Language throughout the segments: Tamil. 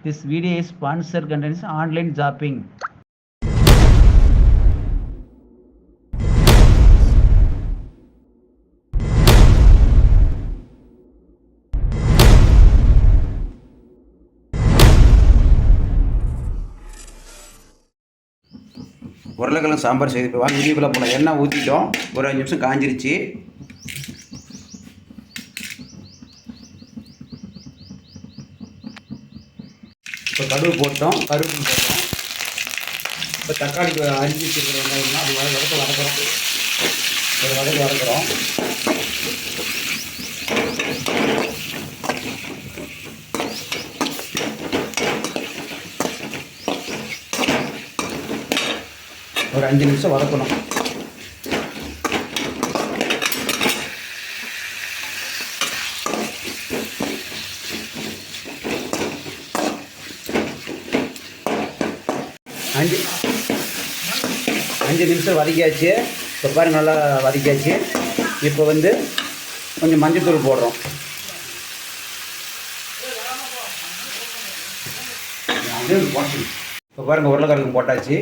This video is sponsored contains online shopping. உருளைக்கிழங்கு சாம்பார் செய்து வாங்க வீடியோக்குள்ளே போகலாம். எண்ணெய் ஊற்றிட்டோம், ஒரு 5 நிமிஷம் காஞ்சிருச்சு. இப்போ கடுகு போட்டோம், கருவேப்பிலை போட்டோம். இப்போ தக்காளி அரிஞ்சு வச்சுருக்கிற வெங்காயம்னா அது வதக்கிறோம். ஒரு வதக்குறோம். ஒரு 5 நிமிஷம் வதக்கணும். அஞ்சு நிமிஷம் வதக்கியாச்சு. இப்போ பாருங்க நல்லா வதக்கியாச்சு. இப்போ கொஞ்சம் மஞ்சள்தூள் போடுறோம். இப்போ பாருங்கள் உருளைக்கிழங்கு போட்டாச்சு.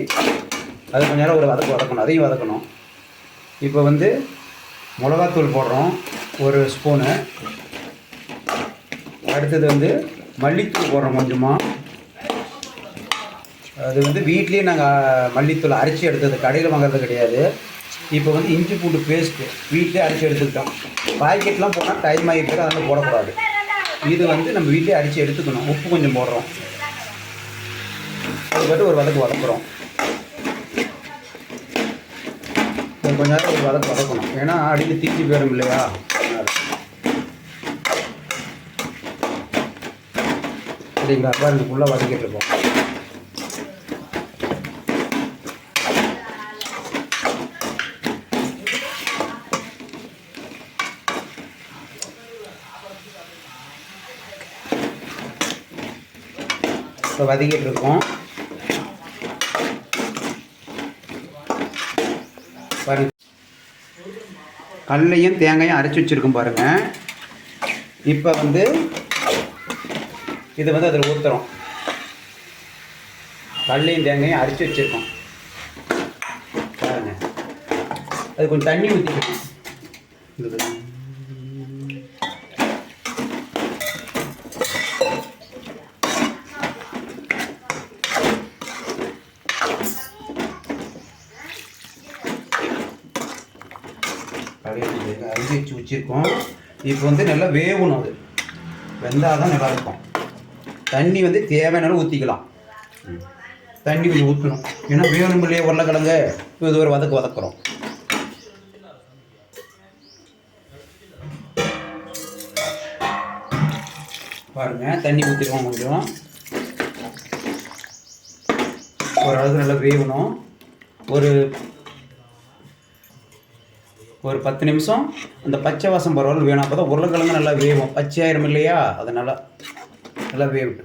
அது கொஞ்சம் நேரம் ஒரு வதக்கணும், அதையும் வதக்கணும். இப்போ மிளகாத்தூள் போடுறோம், ஒரு ஸ்பூனு. அடுத்தது மல்லித்தூள் போடுறோம் கொஞ்சமாக. அது வீட்லேயே நாங்கள் மல்லித்தூள் அரைச்சி எடுத்தது, கடையில் வாங்குறது கிடையாது. இப்போ இஞ்சி பூண்டு பேஸ்ட்டு வீட்டிலே அரைச்சி எடுத்துக்கிட்டோம். பாக்கெட்லாம் போனால் டைம் ஆகிட்டு அதெல்லாம் போடக்கூடாது. இது நம்ம வீட்டிலே அரைச்சி எடுத்துக்கணும். உப்பு கொஞ்சம் போடுறோம். அது ஒரு வதக்குறோம். கொஞ்ச நேரம் ஒரு வதக்கணும், ஏன்னா அடித்து தீச்சி போயிடும் இல்லையா. சரிங்களா? பாருங்க ஃபுல்லாக வதக்கிட்டு இருக்கோம். இப்போ வதக்கிட்டு இருக்கோம். பாருங்க, கடலையும் தேங்காயும் அரைச்சி வச்சுருக்கோம் பாருங்கள். இப்போ இது அதில் ஊற்றுறோம். கடலையும் தேங்காயும் அரைச்சி வச்சுருக்கோம் பாருங்கள். அது கொஞ்சம் தண்ணி ஊற்றிக்கணும். அரிசி வச்சு வச்சுருக்கோம். இப்போ நல்லா வேகணும். அது வெந்தால் தான் நல்லாயிருக்கும். தண்ணி தேவையான ஊற்றிக்கலாம். தண்ணி கொஞ்சம் ஊற்றணும், ஏன்னா வேகணும் இல்லையே உருளைக்கிழங்கு. இது ஒரு வதக்குறோம். பாருங்கள், தண்ணி ஊற்றிடுவோம். கொஞ்சம் ஓரளவுக்கு நல்லா வேகணும். ஒரு 10 நிமிஷம் அந்த பச்சை வாசம் பரவாயில்ல வேணும். அப்போ தான் உருளைக்கிழங்கு நல்லா வேகும். பச்சையாயிரும் இல்லையா, அதனால் நல்லா வேவிட்டு.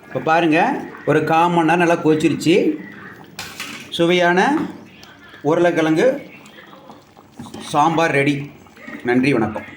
இப்போ பாருங்கள், ஒரு 1/4 மணி நேரம் நல்லா கொதிச்சிருச்சு. சுவையான உருளைக்கிழங்கு சாம்பார் ரெடி. நன்றி, வணக்கம்.